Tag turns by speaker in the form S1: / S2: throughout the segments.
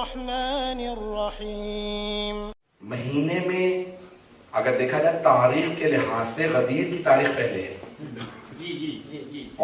S1: الرحمن الرحیم.
S2: مہینے میں اگر دیکھا جائے تاریخ کے لحاظ سے غدیر کی تاریخ پہلے ہے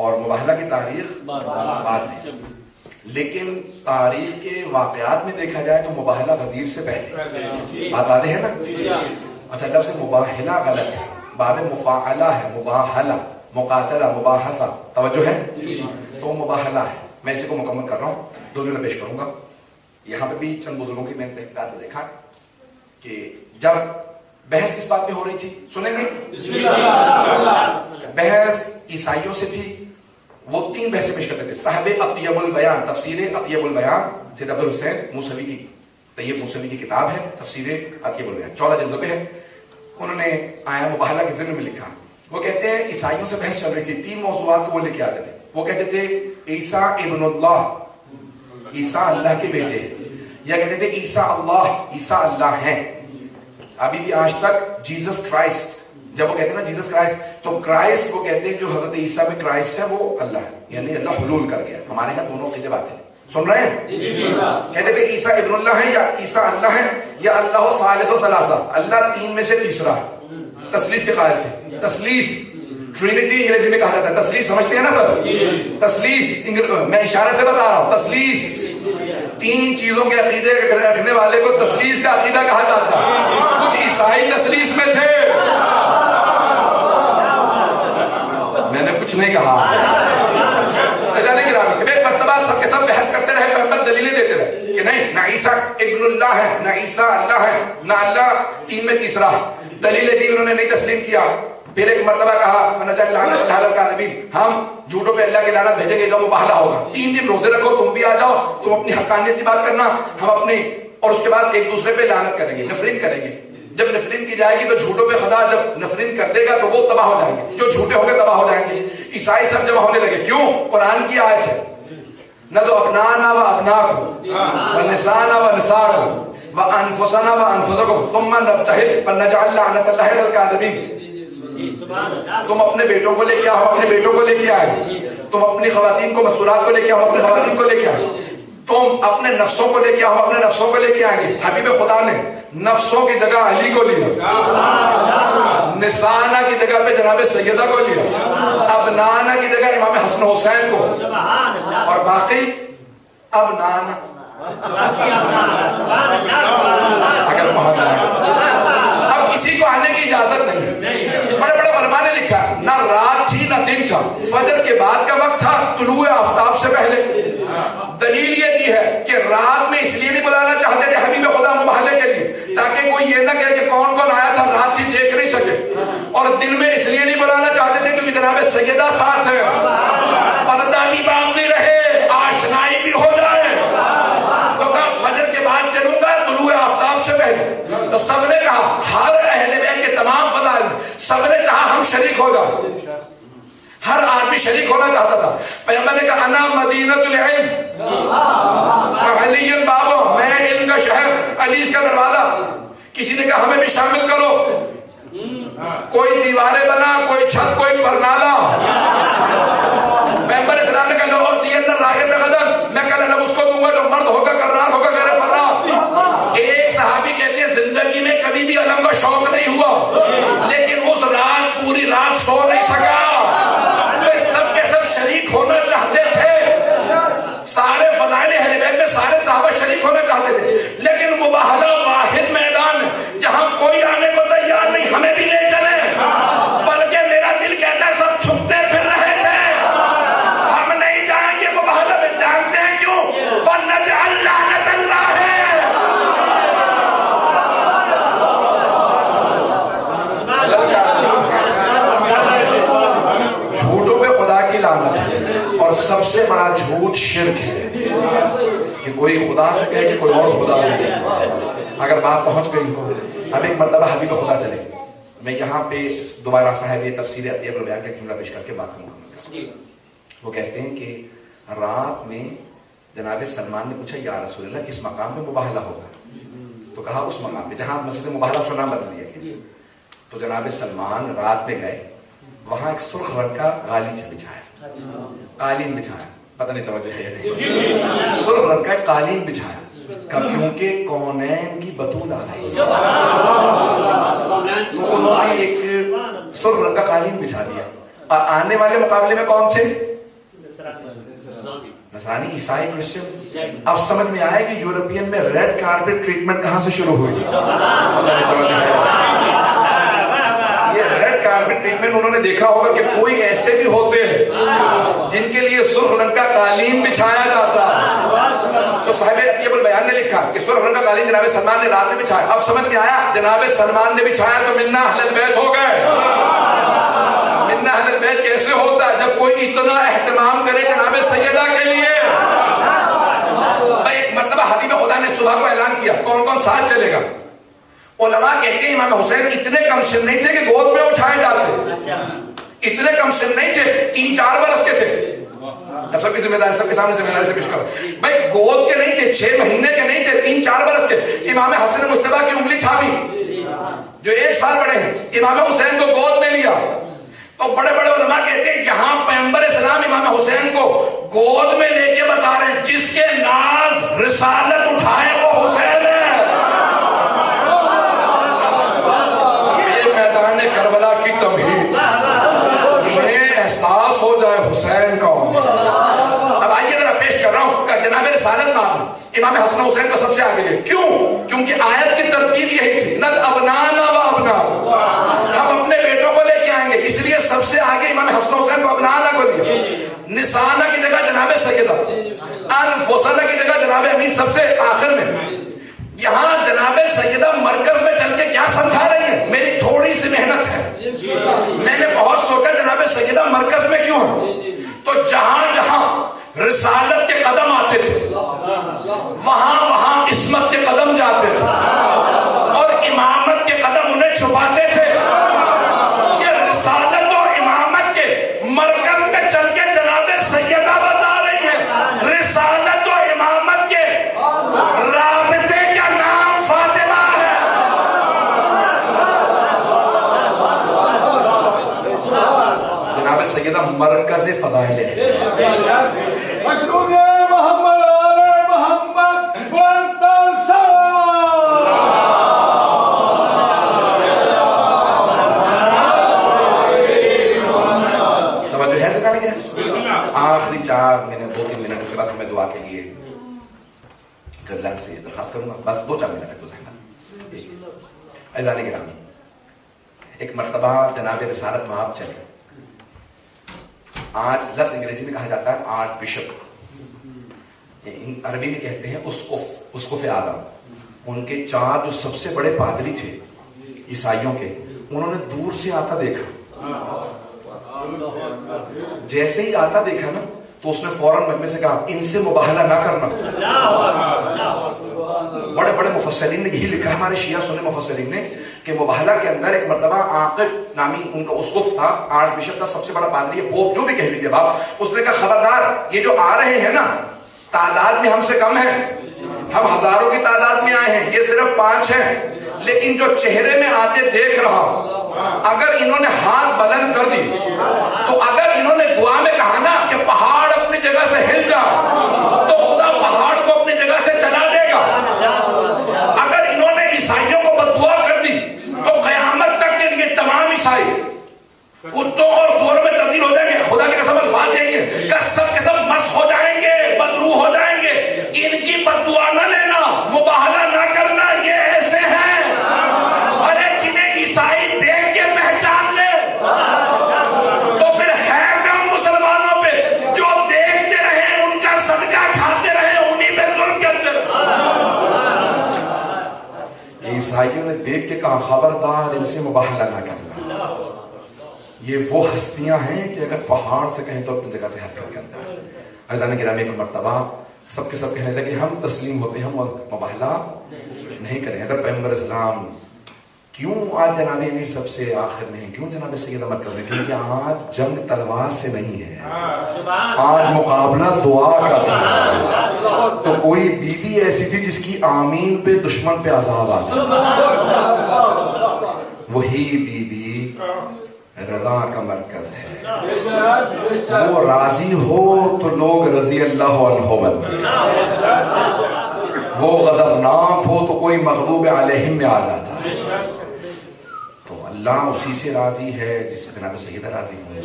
S2: اور مباہلہ کی تاریخ بعد میں، لیکن تاریخ کے واقعات میں دیکھا جائے تو مباہلہ غدیر سے پہلے. بات واضح ہے نا؟ اچھا، لفظ مباہلہ غلط ہے، باب مفاعلہ ہے، مباہلہ، مقاتلہ، مباحثہ، توجہ ہے؟ تو مباہلہ ہے. میں اسی کو مکمل کر رہا ہوں، دو میں پیش کروں گا. یہاں پہ بھی چند بزرگوں کی میں نے تحقیقات دیکھا کہ جب بحث کس بات پہ ہو رہی تھی، سنیں گے؟ بحث عیسائیوں سے تھی. وہ تین بحثیں پیش کرتے تھے. صاحب اطیب البیان، تفسیر اطیب البیان، سید عبد الحسین موسوی کی، طیب موسوی کی کتاب ہے تفسیر اطیب البیان، 14 جلدوں پہ ہے. انہوں نے آیا مباہلہ کے ضمن میں لکھا. وہ کہتے ہیں عیسائیوں سے بحث چل رہی تھی، تین موضوعات کو وہ لے کے آتے تھے. وہ کہتے تھے عیسیٰ ابن اللہ، عیسیٰ اللہ کے بیٹے، یا کہتے تھے عیسیٰ اللہ، عیسیٰ اللہ ہیں. ابھی بھی آج تک جیزس کرائسٹ، جب وہ کہتے ہیں نا جیزس کرائسٹ، تو کرائسٹ وہ کہتے ہیں جو حضرت عیسیٰ میں کرائسٹ ہے وہ اللہ ہے، یعنی اللہ حلول کر گیا. ہمارے یہاں دونوں عقیدے باتیں ہیں، سن رہے ہیں؟ کہتے تھے عیسیٰ ابن اللہ ہے یا عیسیٰ اللہ ہے یا اللہ ثالث و ثلاثہ، اللہ تین میں سے تیسرا. تثلیث کے قائل تھے. تثلیث، ٹرینٹی انگریزی میں کہا جاتا ہے. تثلیث سمجھتے ہیں نا سب؟ تثلیث میں اشارے سے بتا رہا ہوں. تثلیث، تین چیزوں کے عقیدے رکھنے والے کو تثلیث کا عقیدہ کہا جاتا ہے. کچھ عیسائی تثلیث میں تھے، میں نے کچھ نہیں کہا. ایک مرتبہ سب کے سب بحث کرتے رہے، پیغمبر دلیلیں دیتے رہے کہ نہیں، نہ عیسیٰ ابن اللہ ہے، نہ عیسیٰ اللہ ہے، نہ اللہ تین میں تیسرا. دلیلیں دی، انہوں نے نہیں تسلیم کیا. پھر ایک مرتبہ کہا ہم جھوٹوں پہ اللہ کی لعنت بھیجیں گے، جو مباہلہ ہوگا. 3 دن روزے رکھو، تم بھی آ جاؤ، تم اپنی حقانیت کی بات کرنا، ہم اپنی، اور اس کے بعد ایک دوسرے پہ لعنت کریں گے، نفرین کریں گے. جب نفرین کی جائے گی تو جھوٹوں پہ خدا جب نفرین کر دے گا تو وہ تباہ ہو جائیں گے، جو جھوٹے ہو گئے تباہ ہو جائیں گے. عیسائی سب جمع ہونے لگے. کیوں؟ قرآن کی آیت ہے، نہ تو ابنانا و ابناکم ونسانا و نساکم وانفسنا وانفسکم ثم نبتہل فنجعل لعنت اللہ علی الکاذبین. تم اپنے بیٹوں کو لے کے آؤ، اپنے بیٹوں کو لے کے آئے. تم اپنی خواتین کو، مستورات کو لے کے آؤ، اپنے خواتین کو لے کے آئے. تم اپنے نفسوں کو لے کے آؤ، اپنے نفسوں کو لے کے آئیں گے. حبیب خدا نے نفسوں کی جگہ علی کو لیا، نسانا کی جگہ پہ جناب سیدہ کو لیا، ابنانا کی جگہ امام حسن حسین کو، اور باقی ابنانا اگر وہاں اب کسی کو آنے کی اجازت نہیں. بڑے بڑے علماء نے لکھا نہ رات تھی نہ دن تھا، فجر کے بعد کا وقت تھا، طلوع آفتاب سے پہلے. دلیل یہ دی ہے کہ رات میں اس لیے نہیں بلانا چاہتے تھے حبیب خدا مباہلے کے لیے تاکہ کوئی یہ نہ کہے کہ کون کون آیا تھا، رات تھی دیکھ نہیں سکے. اور دن میں اس لیے نہیں بلانا چاہتے تھے کیونکہ جناب سیدہ ساتھ ہے، پردہ بھی باقی رہے، آشنائی بھی ہو جائے. تو کہا فجر کے بعد چلوں گا طلوع آفتاب سے پہلے. تو سب نے کہا، ہر اہل بیت کے تمام فضائل سب نے چاہا ہم شریک ہو جائیں. ہر آدمی شریک ہونا چاہتا تھا. پیغمبر نے کہا انا مدینۃ العلم علی بابو، میں علم کا شہر، علی کا دروازہ. کسی نے کہا ہمیں بھی شامل کرو. کوئی دیواریں بنا، کوئی چھت، کوئی پرنالا. پیغمبر اسلام نے کہا لو تینا راحت غدر، میں کل اس کو دوں گا جو مرد ہوگا کرار ہوگا غیر فرار. ایک صحابی کہتے ہیں زندگی میں کبھی بھی علم کا شوق نہیں ہوا، لیکن اس رات پوری رات سو نہیں سکا. سب کے سب شریک ہونا چاہتے تھے. سارے فضائل اہل بیت میں سارے صحابہ شریک ہونا چاہتے تھے، لیکن مباہلہ واحد میدان جہاں کوئی آنے کو تیار نہیں، ہمیں بھی لے چلے. بلکہ میرا دل کہتا ہے سب چھپتے پھر رہے تھے، ہم نہیں جائیں گے مباہلہ میں. جانتے ہیں کیوں؟ فنجعل لعنت اللہ ہے. جھوٹوں پہ خدا کی لعنت ہے، اور سب سے بڑا جھوٹ شرک ہے کہ کوئی خدا سے کہے کہ کوئی اور خدا نہیں. اگر بات پہنچ گئی ہو. اب ایک مرتبہ حبیب خدا چلے. میں یہاں پہ دوبارہ صاحب تفسیر اطیب البیان کا ایک جملہ پیش کر کے بات کروں. وہ کہتے ہیں کہ رات میں جناب سلمان نے پوچھا یا رسول اللہ کس مقام پہ مباہلہ ہوگا؟ تو کہا اس مقام پہ جہاں مسجد مباہلہ کا نام بدل دیا گیا. تو جناب سلمان رات پہ گئے، وہاں ایک سرخ رنگ کا غالیچہ بچھایا، قالین بچھایا. پتہ نہیں توجہ ہے یا نہیں. سرخ رنگ کا قالین بچھایا. کیونکہ کونین کی بطول آ رہی ہے، تو انہوں نے ایک سرخ رنگ کا قالین بچھا دیا. اور آنے والے مقابلے میں کون تھے؟ نصرانی، عیسائی، کرسچنز. اب سمجھ میں آئے کہ یورپین میں ریڈ کارپٹ ٹریٹمنٹ کہاں سے شروع ہوئی. یہ ریڈ کارپٹ ٹریٹمنٹ انہوں نے دیکھا ہوگا کہ کوئی ایسے بھی ہوتے ہیں جن کے لیے سرخ رنگ کا قالین بچھایا جاتا. تو صاحب اطیب البیان نے لکھا کہ سرخ رنگ کا قالین جناب سلمان نے رات میں بچھایا. اب سمجھ میں آیا جناب سلمان نے بچھایا تو منا اہل البیت ہو گئے. منا اہل البیت کیسے ہوتا ہے جب کوئی اتنا اہتمام کرے جناب سیدہ کے لیے. ایک مرتبہ حبیب خدا نے صبح کو اعلان کیا کون کون ساتھ چلے گا. علماء کہتے ہیں امام حسین اتنے کم سن نہیں تھے کہ گود میں اٹھائے جاتے. اتنے کم سن نہیں تھے، 3-4 برس کے تھے. سب کی ذمہ داری، سب کے سامنے ذمہ داری سے پیش کرو بھائی. گود کے نہیں تھے، 6 مہینے کے نہیں تھے، 3-4 برس کے. امام حسن مصطفیٰ کی انگلی چھاپی جو 1 سال بڑے ہیں، امام حسین کو گود میں لیا. تو بڑے بڑے علماء کہتے ہیں یہاں پیغمبر اسلام امام حسین کو گود میں لے کے بتا رہے ہیں جس کے ناز رسالت اٹھائے وہ حسین ہے. یہ میدان کربلا کی تمہید، انہیں احساس ہو جائے حسین کا. اب آئیے ذرا پیش کر رہا ہوں کہ جناب رسالت نام امام حسن حسین کو سب سے آگے لے. کیوں؟ کیونکہ آیت کی ترتیب یہی تھی نت ابنانا و ابنا، ہم اپنے بیٹوں کو لے کے آئیں گے، اس لیے سب سے آگے امام حسن حسین کو ابنانا کو لیا. نسانہ کی جگہ جناب سیدہ، انفسانہ کی جگہ جناب امیر سب سے آخر میں. یہاں جناب سیدہ مرکز میں چل کے کیا سمجھا رہی ہیں؟ میری تھوڑی سی محنت ہے، میں نے بہت سوچا جناب سیدہ مرکز میں کیوں ہے. تو جہاں جہاں رسالت کے قدم آتے تھے وہاں وہاں عصمت کے قدم جاتے تھے اور امامت کے قدم انہیں چھپاتے تھے. یہ رسالت اور امامت کے مرکز میں چل کے جناب سیدہ بتا رہی ہے رسالت اور امامت کے رابطے کا نام فاطمہ ہے. جناب سیدہ مرکز فضائل ہے.
S3: مشروع محمد آل محمد ورطل سلام.
S2: توجہ ہے سکھانے کے آخری 4 منٹ 2-3 منٹ، اس کے بعد میں دعا کے لیے اللہ سے درخواست کروں گا. بس 2-4 منٹ ہے گزرنا. عزیزان گرامی، ایک مرتبہ جناب رسالت مآب چلے. آج لفظ انگریزی میں کہا جاتا ہے آرچ بشپ، عربی میں کہتے ہیں اسقف اعظم. ان کے 4 جو سب سے بڑے پادری تھے عیسائیوں کے، انہوں نے دور سے آتا دیکھا. جیسے ہی آتا دیکھا نا تو اس نے فوراً مجمع سے کہا ان سے مباہلہ نہ کرنا. بڑے بڑے مفسرین نے یہی لکھا ہے، ہمارے شیعہ سنی مفسرین نے، کہ مباہلہ کے اندر ایک مرتبہ عاقب نامی ان کا اسقف تھا، آرچ بشپ تھا، سب سے بڑا پادری ہے، پوپ جو بھی کہہ لیجیے باپ. اس نے کہا خبردار یہ جو آ رہے ہیں نا تعداد میں ہم سے کم ہیں، ہم ہزاروں کی تعداد میں آئے ہیں، یہ صرف 5 ہیں، لیکن جو چہرے میں آتے دیکھ رہا اگر انہوں نے ہاتھ بلند کر دی تو اگر انہوں نے دعا میں کہا نا کہ پہاڑ اپنی جگہ سے ہل جا تو خدا پہاڑ کو اپنی جگہ سے چلا دے گا. اگر انہوں نے عیسائیوں کو بددعا کر دی تو قیامت تک کے لیے تمام عیسائی کتوں اور سور میں تبدیل ہو جائیں گے. خدا کے قسم الفاظ یہی ہے کہ سب کے سب مس ہو جائیں گے، بدروح ہو جائیں گے. ان کی بددعا نہ لینا، مباہلہ نہ کرنا. یہ ایسے ہیں ارے جنہیں عیسائی دیکھ کے پہچان لے تو پھر ہے کم مسلمانوں پہ جو دیکھتے رہے ان کا صدقہ کھاتے رہے، انہیں پہ ظلم کرتے رہے. عیسائیوں نے دیکھ کے کہا خبردار ان سے مباہلہ نہ کرنا. یہ وہ ہستیاں ہیں کہ اگر پہاڑ سے کہیں تو اپنی جگہ سے حرکت کرتا ہے. عزیزان گرامی، ایک مرتبہ سب کے سب کہنے لگے ہم تسلیم ہوتے ہیں، ہم مباہلہ نہیں کریں. اگر پیغمبر اسلام کیوں آج جناب امیر سب سے آخر میں ہیں، کیوں جناب سیدہ مرکز میں؟ کیونکہ آج جنگ تلوار سے نہیں ہے، آج مقابلہ دعا کا تھا. تو کوئی بیوی ایسی تھی جس کی آمین پہ دشمن پہ عذاب آتا، وہی بیوی رضا کا مرکز ہے. وہ راضی ہو تو لوگ رضی اللہ عنہ بنتے، وہ غضبناک ہو تو کوئی مغضوب علیہم میں آ جاتا ہے. تو اللہ اسی سے راضی ہے جس سے جناب سیدہ راضی ہوں.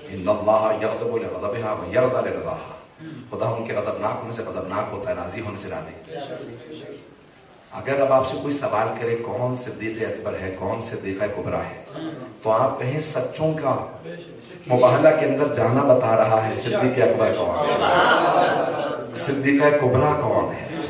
S2: ان اللہ یغضب لغضبها ویرضى لرضاها. خدا ان کے غضبناک ہونے سے غضبناک ہوتا ہے، راضی ہونے سے راضی. اگر اب آپ سے کوئی سوال کرے کون صدیق اکبر ہے، کون صدیقہ کبریٰ ہے، تو آپ کہیں سچوں کا مباہلہ کے اندر جانا بتا رہا ہے. صدیق اکبر کون ہے، صدیقہ کبریٰ کون ہے.